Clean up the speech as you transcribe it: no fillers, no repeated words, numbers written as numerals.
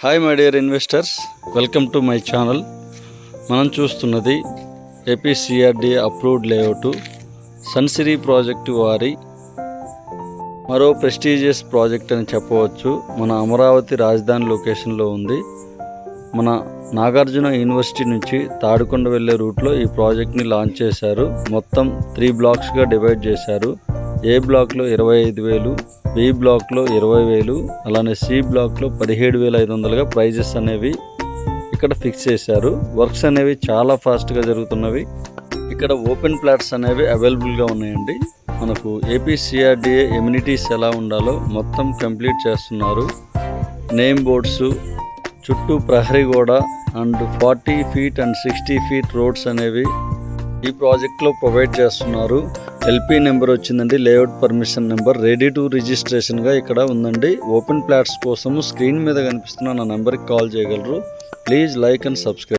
Hi my dear investors, welcome to my channel. మనం చూస్తున్నది ఏపీసీఆర్డీ approved layout Sunsiri project వారి మరో ప్రెస్టీజియస్ ప్రాజెక్ట్ అని చెప్పవచ్చు. మన అమరావతి రాజధాని లొకేషన్లో ఉంది. మన నాగార్జున యూనివర్సిటీ నుంచి తాడికొండ వెళ్ళే రూట్లో ఈ ప్రాజెక్ట్ని లాంచ్ చేశారు. మొత్తం 3 బ్లాక్స్గా డివైడ్ చేశారు. ఏ బ్లాక్లో 25,000, బి బ్లాక్లో 20,000, అలానే సి బ్లాక్లో 17,500గా ప్రైజెస్ అనేవి ఇక్కడ ఫిక్స్ చేశారు. వర్క్స్ అనేవి చాలా ఫాస్ట్గా జరుగుతున్నవి. ఇక్కడ ఓపెన్ ప్లాట్స్ అనేవి అవైలబుల్గా ఉన్నాయండి. మనకు ఏపీసీఆర్డీఏ ఎమ్యూనిటీస్ ఎలా ఉండాలో మొత్తం కంప్లీట్ చేస్తున్నారు. నేమ్ బోర్డ్స్, చుట్టూ ప్రహరీ గోడ and 40 feet and 60 feet roads అనేవి ఈ ప్రాజెక్ట్లో ప్రొవైడ్ చేస్తున్నారు. ఎల్పీ నెంబర్ వచ్చిందండి, layout permission number, ready to రిజిస్ట్రేషన్గా ఇక్కడ ఉందండి. ఓపెన్ ప్లాట్స్ కోసము స్క్రీన్ మీద కనిపిస్తున్న నా నెంబర్కి కాల్ చేయగలరు. Please like and subscribe.